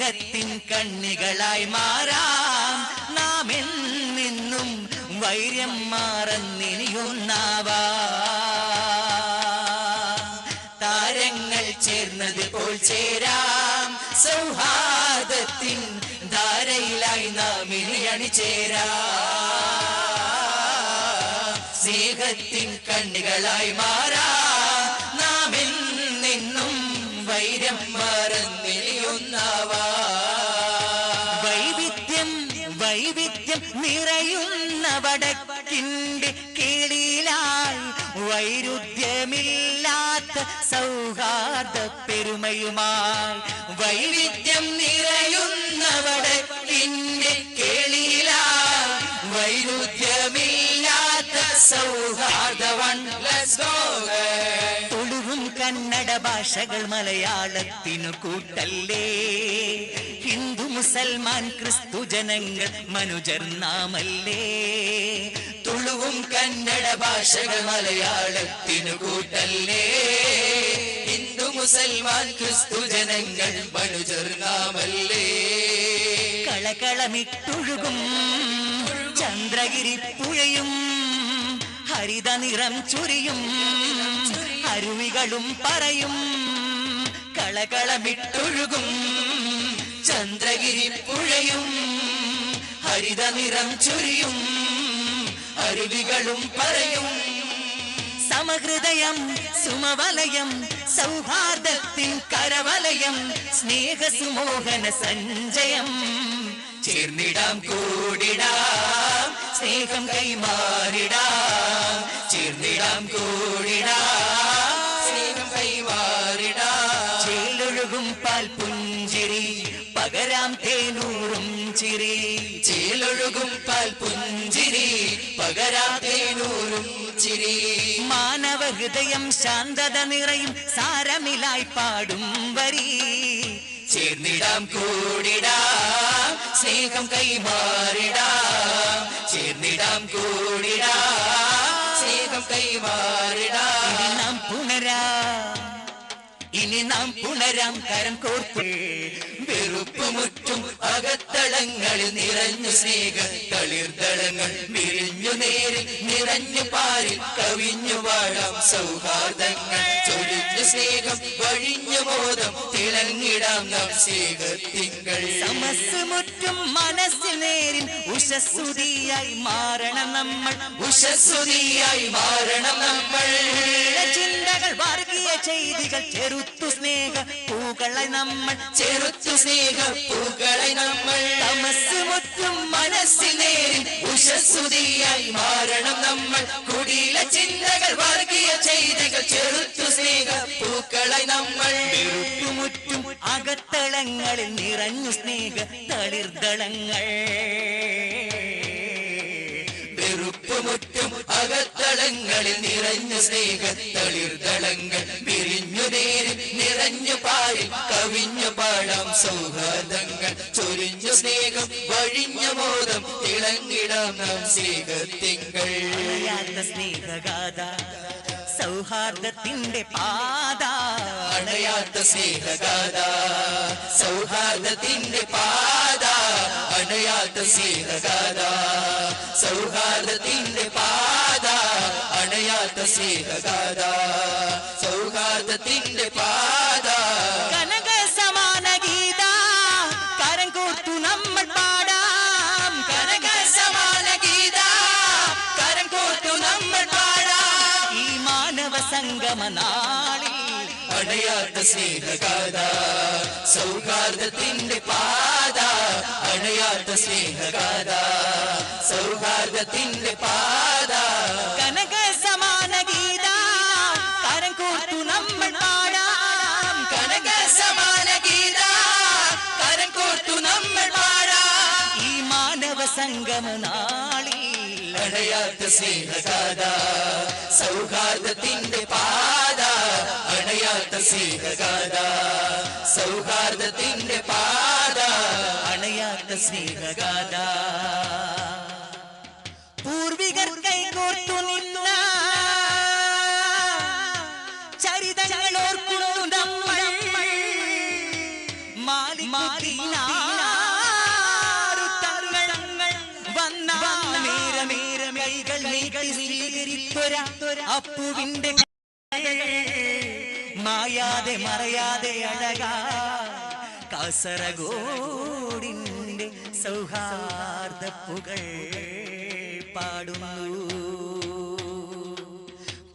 സ്നേഹത്തിൻ കണ്ണികളായി മാറാം നാം എന്നും വൈര്യം മാറന്നിനിയൊന്നാവാ താരങ്ങൾ ചേർന്നത് പോൽ ചേരാം സൗഹാർദ്ദത്തിൻ ധാരയിലായി നാം ഇനി അണിചേരാം സ്നേഹത്തിൻ കണ്ണികളായി മാറാം നാം എന്നും വൈര്യം മാറന്നിനിയൊന്നാവാ വൈവിധ്യം നിറയുന്ന വടക്കിന്റെ കിളിയിലായി വൈരുദ്ധ്യമില്ലാത്ത സൗഹാർദ്ദ പെരുമയുമായി വൈവിധ്യം നിറയുന്ന വടക്കിന്റെ കിളിയിലായി വൈരുദ്ധ്യമില്ലാത്ത സൗഹാർദ്ദവൻ തുളുവും കന്നഡ ഭാഷകൾ മലയാളത്തിനു കൂട്ടല്ലേ ഹിന്ദു മുസൽമാൻ ക്രിസ്തു ജനങ്ങൾ മനുജർ നാമല്ലേ തുളുവും കന്നഡ ഭാഷകൾ മലയാളത്തിനു കൂട്ടല്ലേ ഹിന്ദു മുസൽമാൻ ക്രിസ്തു ജനങ്ങൾ മനുജർ നാമല്ലേ കളകളമിട്ടൊഴുകും ചന്ദ്രഗിരി പുഴയും ഹരിത നിറം ചുരിയും അരുവികളും പറയും കളകളമിട്ടൊഴുകും ചന്ദ്രഗിരി പുഴയും ഹരിത നിറം ചുരിയും അരുവികളും പറയും സമഹൃദയം സുമവലയം സൗഹാർദ്ദത്തിൻ കരവലയം സ്നേഹസുമോഹന സഞ്ചയം ചേർന്നിടാം കൂടിടാം സ്നേഹം കൈമാറിടാം ചേർന്നിടാം കൂടിടാം സ്നേഹം കൈമാറിടാം ചേലൊഴുകും പാൽ പുഞ്ചിരി പകരാം തേനൂറും ചിരി ചേലൊഴുകും പാൽ പുഞ്ചിരി പകരാം തേനൂറും ചിരി മാനവ ഹൃദയം ശാന്തത നിറയും സാരമിലായി പാടും വരി ചേർന്നിടാം കൂടിടാം സ്നേഹം കൈമാറിടാം ചേർന്നിടാം കൂടിടാം സ്നേഹം കൈമാറിടാം ഇനി നാം പുണരാം കരം കോർത്ത് വെറുപ്പുമുറ്റും അകത്തളങ്ങളിൽ നിറഞ്ഞു സ്നേഹ തളിർത്തളങ്ങൾ വിരിഞ്ഞു നേരിൽ നിറഞ്ഞു പാരിൽ കവിഞ്ഞു വാഴാം സൗഹാർദ്ദങ്ങൾ ചൊരിഞ്ഞു സ്നേഹം വഴിഞ്ഞു ബോധം തിളങ്ങിടാം നാം സ്നേഹത്തിങ്കൾ സമസ്സുമുറ്റും മനസ്സിൽ നേരിൽ ഉഷസ്സുതിയായി മാറണം നമ്മൾ ഉഷസ്സുതിയായി മാറണം നമ്മൾ ചിന്തകൾ വർഗീയ ചെയ്തികൾ ചെറുത്തു സ്നേഹ പൂക്കളെ നമ്മൾ ചെറുത്തു സ്നേഹ പൂക്കളെ നമ്മൾ തമസ്സുമുറ്റും മനസ്സിൽ നേരിൽ ഉഷസ്സുതിയായി മാറണം നമ്മൾ കുടില ചിന്തകൾ വർഗീയ ചെയ്തികൾ ചെറുത്തു സ്നേഹ പൂക്കളെ നമ്മൾ വെറുത്തുമുറ്റും അകത്തളങ്ങളിൽ നിറഞ്ഞു സ്നേഹ തളിർദളങ്ങൾ വെറുപ്പുമുറ്റും അകത്തളങ്ങളിൽ നിറഞ്ഞു സ്നേഹ തളിർദളങ്ങൾ വിരിഞ്ഞു നേരിൽ നിറഞ്ഞു പാരിൽ കവിഞ്ഞു പാടാം സൗഹാർദ്ദങ്ങൾ ചൊരിഞ്ഞു സ്നേഹം വഴിഞ്ഞ ബോധം തിളങ്ങിടാം നാം സ്നേഹത്തിങ്കൾ സ്നേഹഗാഥ സൗഹാർദ്ദത്തിന്റെ പാത അണയാത്ത സ്നേഹഗാഥ സൗഹാർദ്ദത്തിന്റെ പാത അണയാത്ത സ്നേഹഗാഥ സൗഹാർദ്ദത്തിന്റെ പാത അണയാത്ത സ്നേഹഗാഥ സൗഹാർദ്ദത്തിന്റെ പാത കനക സമാന ഗീത കരം കോർത്തു നമ്മൾ പാടാം കനക സമാന ഗീത കരം കോർത്തു നമ്മൾ പാടാം ഈ മാനവ സംഗമ നാളിൽ അണയാത്ത സ്നേഹഗാഥ സൗഹാർദ്ദത്തിന്റെ പാത അണയാത്ത സ്നേഹഗാഥ സൗഹാർദ്ദത്തിന്റെ പാത കനക സമാന ഗീത കരം കോർത്തു നമ്മൾ പാടാം കനക സമാന ഗീത കരം കോർത്തു നമ്മൾ പാടാം ഈ മാനവ സംഗമ നാളിൽ അണയാത്ത സ്നേഹഗാഥ സൗഹാർദ്ദത്തിന്റെ പാത അണയാത്ത സ്നേഹഗാഥ സൗഹാർദ്ദത്തിന്റെ പാത അണയാത്ത സ്നേഹഗാഥ പൂർവികർ കൈകോർത്തു നിന്ന ചരിതങ്ങൾ ഓർക്കുന്നു നമ്മൾ മാലിക്കുട്ടി ദീനാറുത്തങ്ങൾ വന്ന നേരമേരം കൈകൾ നീട്ടി സ്വീകരിത്തൊരാ അപ്പുവിന്റെ മായാതെ മറയാതെ അഴകാ കാസർഗോഡിന്റെ സൗഹാർദ്ദപ്പുകൾ പാടുന്നു.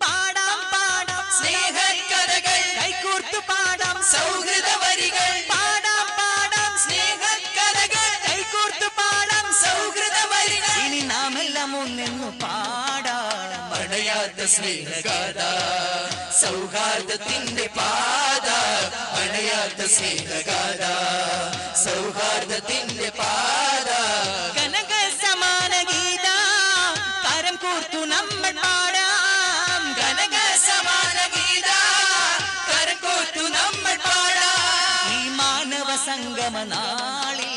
പാടാം പാടാം സ്നേഹക്കഥകൾ, കൈകോർത്തു പാടാം സൗഹൃദ വരികൾ. പാടാം പാടാം സ്നേഹക്കഥകൾ, കൈകോർത്തു പാടാം സൗഹൃദ വരികൾ. ഇനി നാമെല്ലാം ഒന്നെന്നു പാടാം അണയാത്ത സ്നേഹഗാഥ, സൗഹാർദ്ദത്തിന്റെ പാത. അണയാത്ത സ്നേഹഗാഥ, സൗഹാർദ്ദത്തിന്റെ പാത. കനക സമാന ഗീത കരം കോർത്തു നമ്മൾ പാടാം. കനക സമാന ഗീത കരം കോർത്തു നമ്മൾ പാടാം. ഈ മാനവ സംഗമ നാളിൽ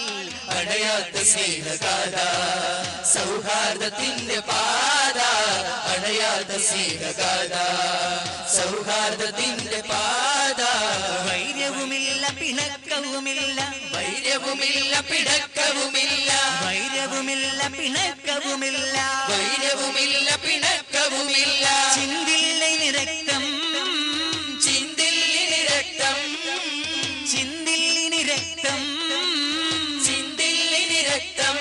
അണയാത്ത സ്നേഹഗാഥ, സൗഹാർദ്ദത്തിന്റെ പാത. അണയാത്ത സ്നേഹഗാഥ, സൗഹാർദ്ദത്തിന്റെ പാത. വൈര്യവുമില്ല പിണക്കവുമില്ല, വൈര്യവുമില്ല പിണക്കവുമില്ല, വൈര്യവുമില്ല പിണക്കവുമില്ല, വൈര്യവുമില്ല പിണക്കവുമില്ല. ചിന്തില്ലിനി രക്തം, ചിന്തില്ലിനി രക്തം, ചിന്തില്ലിനി രക്തം, ചിന്തില്ലിനി രക്തം.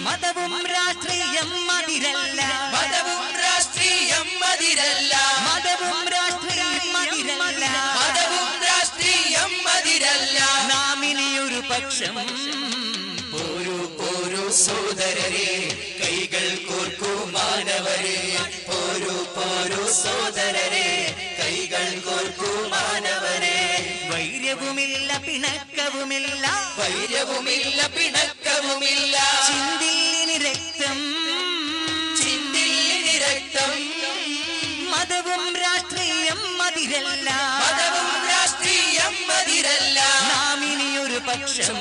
മതവും രാഷ്ട്രീയം മതിരല്ല, മതവും രാഷ്ട്രീയം മതിരല്ല, മതവും രാഷ്ട്രീയം മതിരല്ല, മതവും രാഷ്ട്രീയം മതിരല്ല. നാം ഇനിയൊരു പക്ഷം പോരൂ പോരൂ സോദരരെ, കൈകൾ കോർക്കൂ മാനവരെ. പോരൂ പോരൂ സോദരരെ, കൈകൾ കോർക്കൂ മാനവരെ. വൈര്യവുമില്ല പിണക്കവുമില്ല, വൈര്യവുമില്ല പിണക്കവുമില്ല. ചിന്തില്ലിനി രക്തം, ചിന്തില്ലിനി രക്തം. മതവും രാഷ്ട്രീയം മതിരല്ല, മതവും രാഷ്ട്രീയം മതിരല്ല. നാം ഇനിയൊരു പക്ഷം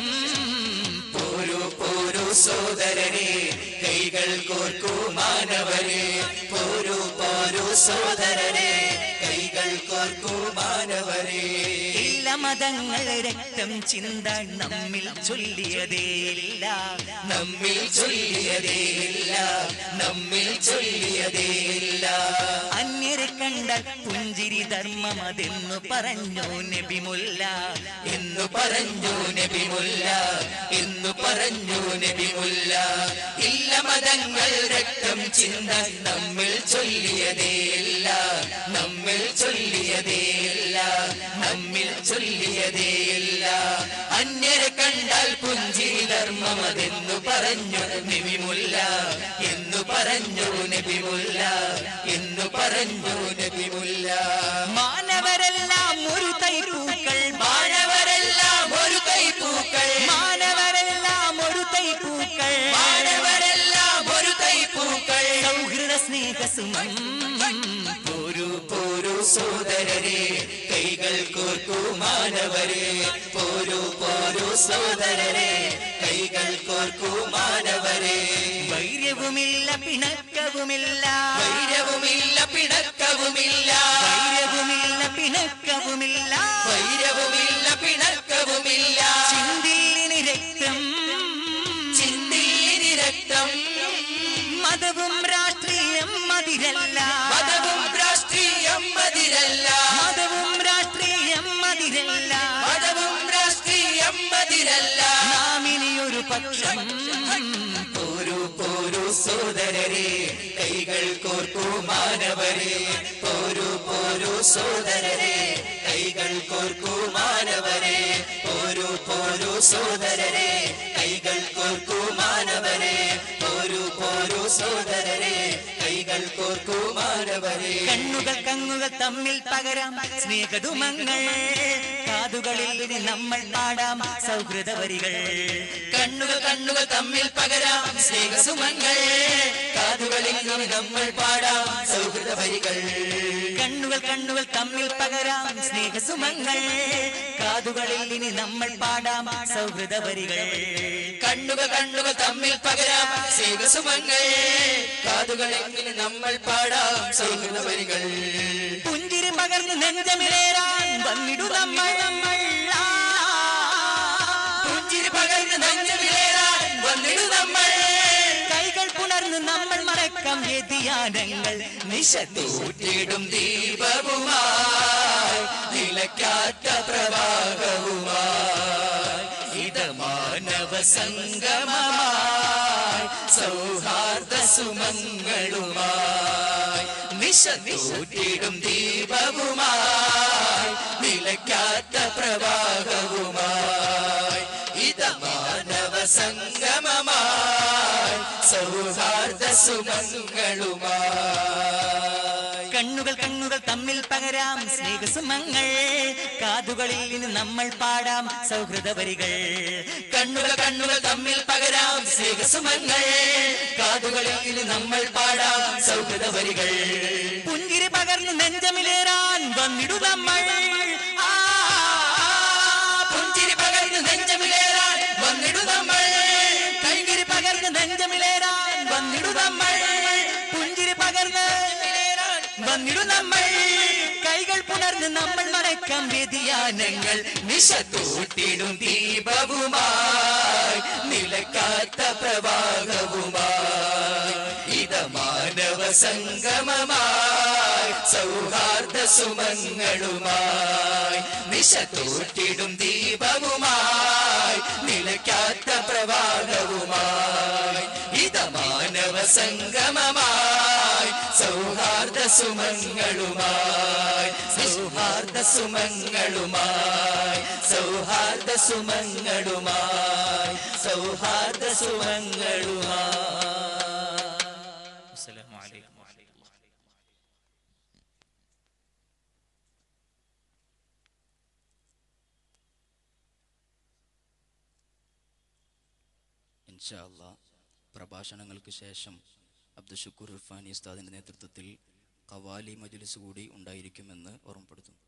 പോരൂ പോരൂ സോദരരെ, കൈകൾ കോർക്കൂ മാനവരെ. പോരൂ പോരൂ സോദരരെ, കൈകൾ കോർക്കൂ മാനവരെ. ഇല്ല മതങ്ങൾ രക്തം ചിന്ത നമ്മിൽ ചൊല്ലിയതേയില്ല, നമ്മിൽ ചൊല്ലിയതേയില്ല, നമ്മിൽ ചൊല്ലിയതേയില്ല. അന്യരെ കണ്ടാൽ പുഞ്ചിരി ധർമ്മമതെന്നു പറഞ്ഞു നബിമുല്ല, എന്നു പറഞ്ഞു നബിമുല്ല, എന്നു പറഞ്ഞു നബിമുല്ല. ഇല്ല മതങ്ങൾ രക്തം ചിന്ത നമ്മിൽ ചൊല്ലിയതേയില്ല, നമ്മിൽ ചൊല്ലിയതേയില്ല, നമ്മിൽ ചൊല്ലിയതേയില്ല. അന്യരെ കണ്ടാൽ പുഞ്ചിരി ധർമ്മമതെന്നു പറഞ്ഞു നബിമുല്ല, എന്നു പറഞ്ഞു നബിമുല്ല, എന്നു പറഞ്ഞു നബിമുല്ല. മാനവരെല്ലാം ഒരു തൈപ്പൂക്കൾ, മാനവരെല്ലാം ഒരു തൈപ്പൂക്കൾ, മാനവരെല്ലാം ഒരു തൈപ്പൂക്കൾ, മാനവരെല്ലാം ഒരു തൈപ്പൂക്കൾ. സൗഹൃദ സ്നേഹസുമം പോരൂ പോരൂ സോദരരെ, കൈകൾ കോർക്കൂ മാനവരെ. പോരൂ പോരൂ സോദരരെ, കൈകൾ കോർക്കൂ മാനവരെ. വൈര്യവുമില്ല പിണക്കവുമില്ല, വൈര്യവുമില്ല പിണക്കവുമില്ല, വൈര്യവുമില്ല പിണക്കവുമില്ല, വൈര്യവുമില്ല പിണക്കവുമില്ല. ചിന്തില്ലിനി രക്തം, ചിന്തില്ലിനി രക്തം. മതവും രാഷ്ട്രീയം മതിരല്ല, മതവും രാഷ്ട്രീയം മതിരല്ല, മതവും രാഷ്ട്രീയം മതിരല്ല, മതവും രാഷ്ട്രീയം മതിരല്ല. നാം ഇനിയൊരു പക്ഷം പോരൂ പോരൂ സോദരരെ, കൈകൾ കോർക്കൂ മാനവരെ. പോരൂ പോരൂ സോദരരെ, കൈകൾ കോർക്കൂ മാനവരെ. പോരൂ പോരൂ സോദരരെ, കൈകൾ കോർക്കൂ മാനവരെ. പോരൂ പോരൂ സോദരരെ, കൈകൾ കോർക്കൂ മാനവരെ. കണ്ണുകൾ കണ്ണുകൾ തമ്മിൽ പകരാം സ്നേഹധുമങ്ങൾ, കാതുകളിൽ ഇനി നമ്മൾ പാടാം സൗഹൃദ വരികൾ. കണ്ണുകൾ കണ്ണുകൾ തമ്മിൽ പകരാം സ്നേഹസുമങ്ങൾ, കാതുകളിൽ ഇനി നമ്മൾ പാടാം സൗഹൃദ വരികൾ. കണ്ണുകൾ കണ്ണുകൾ തമ്മിൽ പകരാം സ്നേഹസുമങ്ങൾ, കാതുകളിൽ ഇനി നമ്മൾ പാടാം സൗഹൃദ വരികൾ. കണ്ണുകൾ കണ്ണുകൾ തമ്മിൽ പകരാം സ്നേഹസുമങ്ങൾ, കാതുകളിൽ ഇനി നമ്മൾ പാടാം സൗഹൃദ വരികൾ. പുഞ്ചിരി പകർന്ന് നെഞ്ചമിലേറാൻ വന്നിടു നമ്മൾ, നെഞ്ചമിലേറാൻ വന്നിടു നമ്മൾ. കൈകൾ പുണർന്ന് നമ്മൾ മറക്കാം വ്യതിയാനങ്ങൾ. നിശതൂറ്റിടും ദീപവുമായി നിലയ്ക്കാത്ത പ്രവാഹവുമായി ഇത് മാനവ സംഗമമായി സൗഹാർദ്ദ സുമങ്ങളുമായി. നിശതൂറ്റിടും ദീപവുമായി നിലയ്ക്കാത്ത പ്രവാഹവുമായി ഇത് മാനവ സംഗമമായി സൗഹാർദ്ദ സുമങ്ങളുമായി. കണ്ണുകൾ കണ്ണുകൾ തമ്മിൽ പകരാം സ്നേഹസുമങ്ങൾ. കാതുകളിൽ നിന്ന് നമ്മൾ പാടാം സൗഹൃദ വരികൾ. കണ്ണുകൾ കണ്ണുകൾ തമ്മിൽ പകരാം സ്നേഹസുമങ്ങൾ. കാതുകളിൽ നിന്ന് നമ്മൾ പാടാം സൗഹൃദ വരികൾ. പുഞ്ചിരി പകർന്ന് നെഞ്ചമിലേറാൻ വന്നിടു നമ്മൾ. പുഞ്ചിരി പകർന്ന് നെഞ്ചമിലേറാൻ വന്നിടു നമ്മൾ. കൈകിരി പകർന്ന് നെഞ്ചമിലേറാൻ വന്നിടു നമ്മൾ. പുഞ്ചിരി പകർന്ന് വന്നിടു നമ്മൾ. കൈകൾ പുണർന്ന് നമ്മൾ മറക്കാം വ്യതിയാനങ്ങൾ. നിശതൂട്ടിടും ദീപവുമായി നിലക്കാത്ത പ്രവാഹവുമായി ഇത് മാനവ സംഗമമായി സൗഹാർദ്ദ സുമങ്ങളുമായി. നിശതൂട്ടിടും ദീപവുമായി നിലക്കാത്ത പ്രവാഹവുമായി ഇത് മാനവ സംഗമമായി സൗഹാർദ്ദ സുമങ്ങളുമായി. സൗഹാർദ്ദ സുമങ്ങളുമായി സൗഹാർദ്ദ സുമങ്ങളുമായി സൗഹാർദ്ദ സുമങ്ങളുമായി. അസ്സലാമു അലൈക്കും. ഇൻഷാ അല്ലാഹ് പ്രഭാഷണങ്ങൾക്ക് ശേഷം അബ്ദുൽ ഷുക്കൂർ ഇർഫാനി ഉസ്താദിന്റെ നേതൃത്വത്തിൽ ഖവാലി മജ്ലിസ് കൂടി ഉണ്ടായിരിക്കുമെന്ന് ഓർമ്മപ്പെടുത്തുന്നു.